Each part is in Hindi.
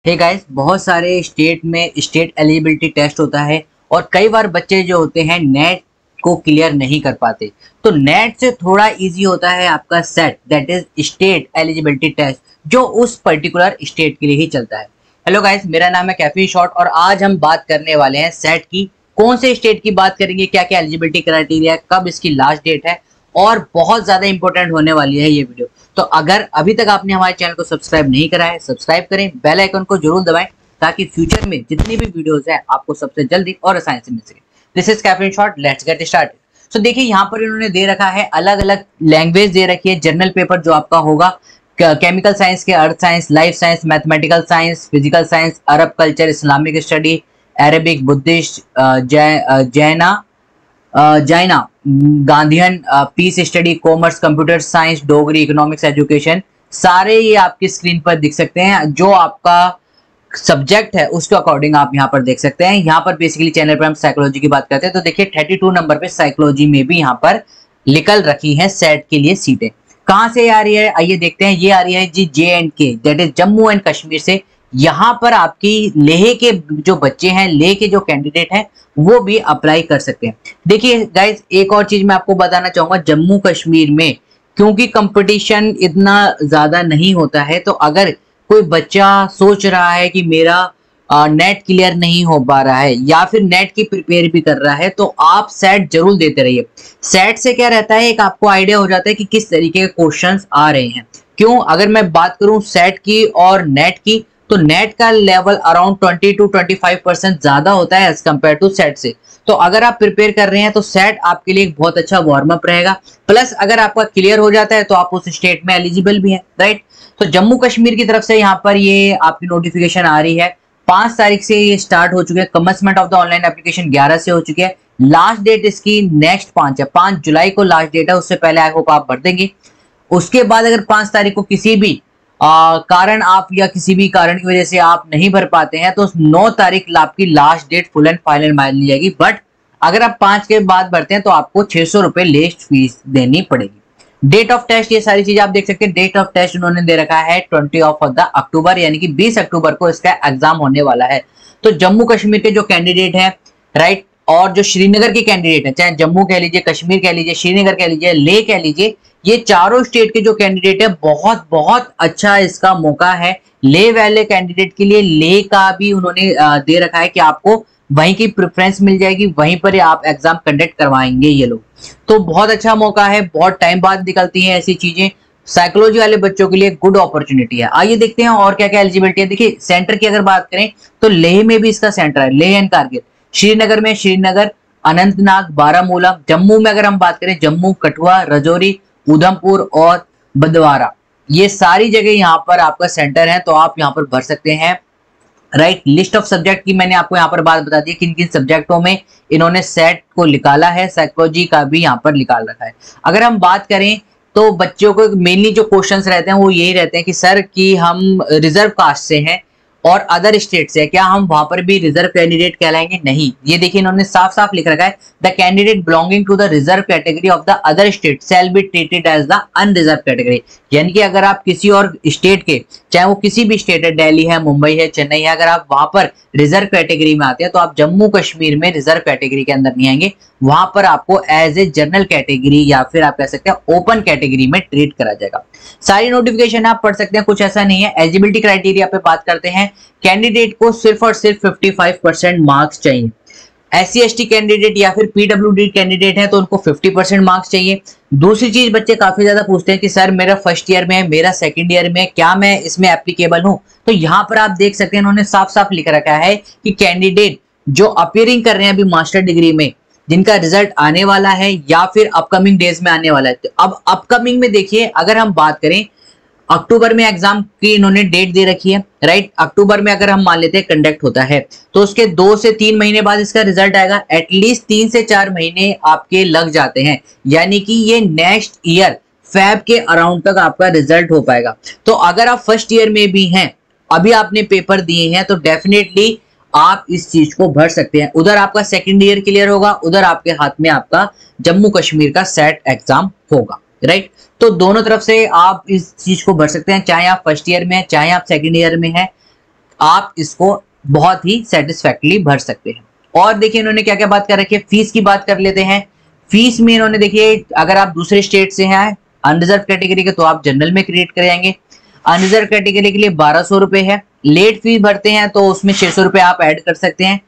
हे गाइस, बहुत सारे स्टेट में स्टेट एलिजिबिलिटी टेस्ट होता है और कई बार बच्चे जो होते हैं नेट को क्लियर नहीं कर पाते। तो नेट से थोड़ा इजी होता है आपका SET, that is state eligibility test, जो उस पर्टिकुलर स्टेट के लिए ही चलता है। हेलो गाइस, मेरा नाम है कैफी शॉर्ट और आज हम बात करने वाले हैं सेट की। कौन से स्टेट की बात करेंगे, क्या क्या एलिजिबिलिटी क्राइटेरिया है, कब इसकी लास्ट डेट है और बहुत ज्यादा इंपॉर्टेंट होने वाली है ये वीडियो। तो अगर अभी तक आपने हमारे चैनल को सब्सक्राइब नहीं करा है, सब्सक्राइब करें, बेल आइकन को जरूर दबाएं ताकि फ्यूचर में जितनी भी वीडियोस है आपको सबसे जल्दी और आसानी से मिल सके। दिस इज कैफी short, let's get started. So देखिए, यहाँ पर इन्होंने दे रखा है अलग अलग लैंग्वेज दे रखी है। जर्नल पेपर जो आपका होगा केमिकल साइंस के, earth science, life science, mathematical science, physical science, Arab culture, Islamic study, Arabic, Buddhist, Jaina, Gandhian, peace study, commerce, computer science, Dogri, economics, education, सारे ये आपकी स्क्रीन पर दिख सकते हैं। जो आपका सब्जेक्ट है उसके अकॉर्डिंग आप यहाँ पर देख सकते हैं। यहाँ पर बेसिकली चैनल पर हम साइकोलॉजी की बात करते हैं तो देखिए 32 नंबर पे साइकोलॉजी में भी यहाँ पर निकल रखी है सेट के लिए सीटें। कहाँ से आ रही है, आइए देखते हैं। ये आ रही है जी JNK, that is Jammu and Kashmir से। यहाँ पर आपकी लेह के जो बच्चे हैं, लेह के जो कैंडिडेट हैं वो भी अप्लाई कर सकते हैं। देखिए गाइज, एक और चीज मैं आपको बताना चाहूंगा, जम्मू कश्मीर में क्योंकि कंपटीशन इतना ज्यादा नहीं होता है, तो अगर कोई बच्चा सोच रहा है कि मेरा नेट क्लियर नहीं हो पा रहा है या फिर नेट की प्रिपेयर भी कर रहा है, तो आप सेट जरूर देते रहिए। सेट से क्या रहता है, एक आपको आइडिया हो जाता है कि किस तरीके के क्वेश्चंस आ रहे हैं। क्यों, अगर मैं बात करूं सेट की और नेट की, तो नेट का लेवल अराउंड 20 to 25% ज्यादा होता है एज कम्पेयर टू सेट से। तो अगर आप प्रिपेयर कर रहे हैं तो सेट आपके लिए एक बहुत अच्छा वार्म अप रहेगा। प्लस अगर आपका क्लियर हो जाता है तो आप उस स्टेट में एलिजिबल भी है, राइट। तो जम्मू कश्मीर की तरफ से यहाँ पर ये आपकी नोटिफिकेशन आ रही है। 5 तारीख से ये स्टार्ट हो चुके हैं। Commencement of the online application 11 से हो चुकी है। लास्ट डेट इसकी नेक्स्ट 5 है, 5 जुलाई को लास्ट डेट है। उससे पहले आई होप आप भर देंगे। उसके बाद अगर 5 तारीख को किसी भी कारण आप या किसी भी कारण की वजह से आप नहीं भर पाते हैं तो 9 तारीख आपकी last date full and final मान ली जाएगी। बट अगर आप 5 के बाद भरते हैं तो आपको 600 रुपए लेट फीस देनी पड़ेगी। डेट ऑफ टेस्ट, ये सारी चीजें आप देख सकते हैं। डेट ऑफ टेस्ट उन्होंने दे रखा है 20 अक्टूबर, यानी कि 20 अक्टूबर को इसका एग्जाम होने वाला है। तो जम्मू कश्मीर के जो कैंडिडेट है, राइट, और जो श्रीनगर के कैंडिडेट है, चाहे जम्मू कह लीजिए, कश्मीर कह लीजिए, श्रीनगर कह लीजिए, लेह कह लीजिए, ये चारों स्टेट के जो कैंडिडेट है, बहुत बहुत अच्छा इसका मौका है। लेह वाले कैंडिडेट के लिए लेह का भी उन्होंने दे रखा है कि आपको वहीं की प्रेफरेंस मिल जाएगी, वहीं पर आप एग्जाम कंडक्ट करवाएंगे ये लोग। तो बहुत अच्छा मौका है, बहुत टाइम बाद निकलती हैं ऐसी चीजें। साइकोलॉजी वाले बच्चों के लिए गुड अपॉर्चुनिटी है। आइए देखते हैं और क्या क्या एलिजिबिलिटी है। देखिए, सेंटर की अगर बात करें तो लेह में भी इसका सेंटर है, लेह एंड कारगिल। श्रीनगर में श्रीनगर, अनंतनाग, बारामूला। जम्मू में अगर हम बात करें, जम्मू, कठुआ, राजौरी, उधमपुर और बदवारा, ये सारी जगह यहाँ पर आपका सेंटर है, तो आप यहाँ पर भर सकते हैं, राइट। लिस्ट ऑफ सब्जेक्ट की मैंने आपको यहाँ पर बात बता दी, किन किन सब्जेक्टों में इन्होंने सेट को निकाला है। साइकोलॉजी का भी यहाँ पर निकाल रखा है। अगर हम बात करें तो बच्चों को मेनली जो क्वेश्चंस रहते हैं वो यही रहते हैं कि सर कि हम रिजर्व कास्ट से हैं और अदर स्टेट से, क्या हम वहां पर भी रिजर्व कैंडिडेट कहलाएंगे? नहीं। ये देखिए, इन्होंने साफ साफ लिख रखा है, the candidate belonging to the reserve category of the other state shall be treated as the unreserved category. यानी कि अगर आप किसी और स्टेट के, चाहे वो किसी भी स्टेट है, दिल्ली है, मुंबई है, चेन्नई है, अगर आप वहां पर रिजर्व कैटेगरी में आते हैं तो आप जम्मू कश्मीर में रिजर्व कैटेगरी के अंदर नहीं आएंगे। वहां पर आपको एज ए जनरल कैटेगरी या फिर आप कह सकते हैं ओपन कैटेगरी में ट्रीट करा जाएगा। सारी नोटिफिकेशन आप पढ़ सकते हैं, कुछ ऐसा नहीं है। एलिजिबिलिटी क्राइटेरिया पे बात करते हैं। कैंडिडेट को सिर्फ और सिर्फ 55% मार्क्स चाहिए। SC/ST कैंडिडेट या फिर PWD कैंडिडेट है तो उनको 50% मार्क्स चाहिए। दूसरी चीज, बच्चे काफी ज्यादा पूछते हैं कि सर मेरा फर्स्ट ईयर में है, मेरा सेकंड ईयर में है, क्या मैं इसमें एप्लीकेबल हूं? तो यहाँ पर आप देख सकते हैं, इन्होंने साफ साफ लिख रखा है कि कैंडिडेट जो अपीयरिंग कर रहे हैं अभी मास्टर डिग्री में, जिनका रिजल्ट आने वाला है या फिर अपकमिंग डेज में आने वाला है। तो अब अपकमिंग में देखिए, अगर हम बात करें, अक्टूबर में एग्जाम की इन्होंने डेट दे रखी है, राइट। अक्टूबर में अगर हम मान लेते हैं कंडक्ट होता है तो उसके 2 से 3 महीने बाद इसका रिजल्ट आएगा। एटलीस्ट 3 से 4 महीने आपके लग जाते हैं, यानी कि ये नेक्स्ट ईयर फेब के अराउंड तक आपका रिजल्ट हो पाएगा। तो अगर आप फर्स्ट ईयर में भी हैं, अभी आपने पेपर दिए हैं, तो डेफिनेटली आप इस चीज को भर सकते हैं। उधर आपका सेकेंड ईयर क्लियर होगा, उधर आपके हाथ में आपका जम्मू कश्मीर का सेट एग्जाम होगा, राइट। तो दोनों तरफ से आप इस चीज को भर सकते हैं, चाहे आप फर्स्ट ईयर में हैं, चाहे आप सेकंड ईयर में हैं। आप इसको बहुत ही सेटिस्फैक्टरली भर सकते हैं। और देखिए इन्होंने क्या क्या बात कर रखी है, फीस की बात कर लेते हैं। फीस में इन्होंने देखिए अगर आप दूसरे स्टेट से हैं अनरिजर्व कैटेगरी के तो आप जनरल में क्रिएट करेंगे। अनरिजर्व कैटेगरी के लिए 1200 रुपए है। लेट फीस भरते हैं तो उसमें 600 रुपए आप ऐड कर सकते हैं,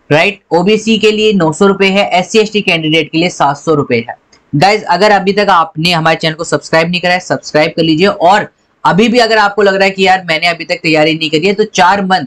राइट। ओबीसी के लिए 900 रुपए है। SC ST कैंडिडेट के लिए 700 रुपए है। गाइज अगर अभी तक आपने हमारे चैनल को सब्सक्राइब नहीं करा है, सब्सक्राइब कर लीजिए। और अभी भी अगर आपको लग रहा है कि यार मैंने अभी तक तैयारी नहीं करी है, तो 4 मंथ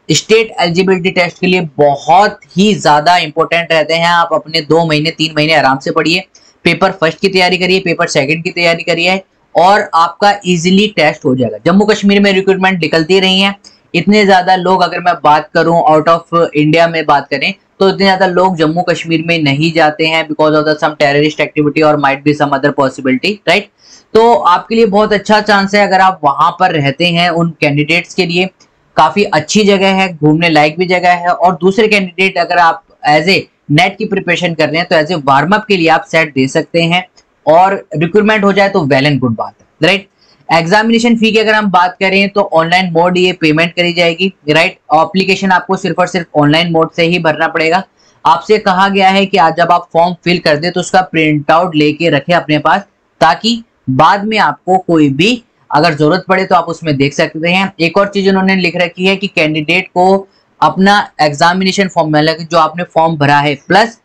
स्टेट एलिजिबिलिटी टेस्ट के लिए बहुत ही ज्यादा इंपॉर्टेंट रहते हैं। आप अपने 2 महीने 3 महीने आराम से पढ़िए, पेपर फर्स्ट की तैयारी करिए, पेपर सेकंड की तैयारी करिए और आपका इजीली टेस्ट हो जाएगा। जम्मू कश्मीर में रिक्रूटमेंट निकलती रही है, इतने ज्यादा लोग, अगर मैं बात करूं आउट ऑफ इंडिया में बात करें तो इतने ज्यादा लोग जम्मू कश्मीर में नहीं जाते हैं because of the some terrorist activity और might be some other possibility, right. तो आपके लिए बहुत अच्छा चांस है अगर आप वहां पर रहते हैं। उन कैंडिडेट्स के लिए काफी अच्छी जगह है, घूमने लायक भी जगह है। और दूसरे कैंडिडेट अगर आप एज ए नेट की प्रिपरेशन कर रहे हैं तो एज ए वार्म अप के लिए आप सेट दे सकते हैं और रिक्रूटमेंट हो जाए तो वेल एंड गुड बात है, राइट। एग्जामिनेशन फी की अगर हम बात करें तो ऑनलाइन मोड ये पेमेंट करी जाएगी, राइट। एप्लीकेशन आपको सिर्फ और सिर्फ ऑनलाइन मोड से ही भरना पड़ेगा। आपसे कहा गया है कि आज जब आप फॉर्म फिल कर दे तो उसका प्रिंट आउट लेके रखें अपने पास, ताकि बाद में आपको कोई भी अगर जरूरत पड़े तो आप उसमें देख सकते हैं। एक और चीज उन्होंने लिख रखी है कि कैंडिडेट को अपना एग्जामिनेशन फॉर्म में जो आपने फॉर्म भरा है प्लस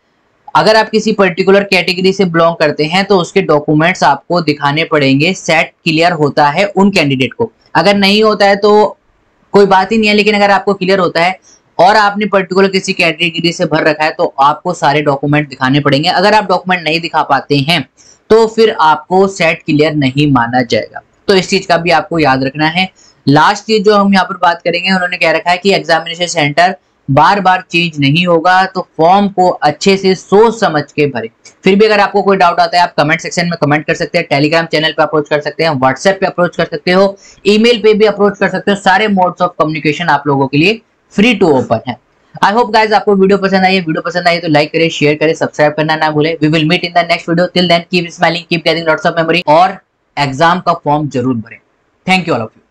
अगर आप किसी पर्टिकुलर कैटेगरी से बिलोंग करते हैं तो उसके डॉक्यूमेंट्स आपको दिखाने पड़ेंगे। सेट क्लियर होता है उन कैंडिडेट को, अगर नहीं होता है तो कोई बात ही नहीं है, लेकिन अगर आपको क्लियर होता है और आपने पर्टिकुलर किसी कैटेगरी से भर रखा है तो आपको सारे डॉक्यूमेंट दिखाने पड़ेंगे। अगर आप डॉक्यूमेंट नहीं दिखा पाते हैं तो फिर आपको सेट क्लियर नहीं माना जाएगा। तो इस चीज का भी आपको याद रखना है। लास्ट चीज जो हम यहाँ पर बात करेंगे, उन्होंने कह रखा है कि एग्जामिनेशन सेंटर बार बार चेंज नहीं होगा, तो फॉर्म को अच्छे से सोच समझ के भरें। फिर भी अगर आपको कोई डाउट आता है आप कमेंट सेक्शन में कमेंट कर सकते हैं, टेलीग्राम चैनल पे अप्रोच कर सकते हैं, व्हाट्सएप पे अप्रोच कर सकते हो, ईमेल पे भी अप्रोच कर सकते हो। सारे मोड्स ऑफ कम्युनिकेशन आप लोगों के लिए फ्री टू ओपन है। आई होप गाइज आपको वीडियो पसंद आई है। वीडियो पसंद आई तो लाइक करें, शेयर करें, सब्सक्राइब करना ना भूलें। We will meet in the next video. Till then keep smiling, keep getting lots of memory और एग्जाम का फॉर्म जरूर भरें। Thank you all of you.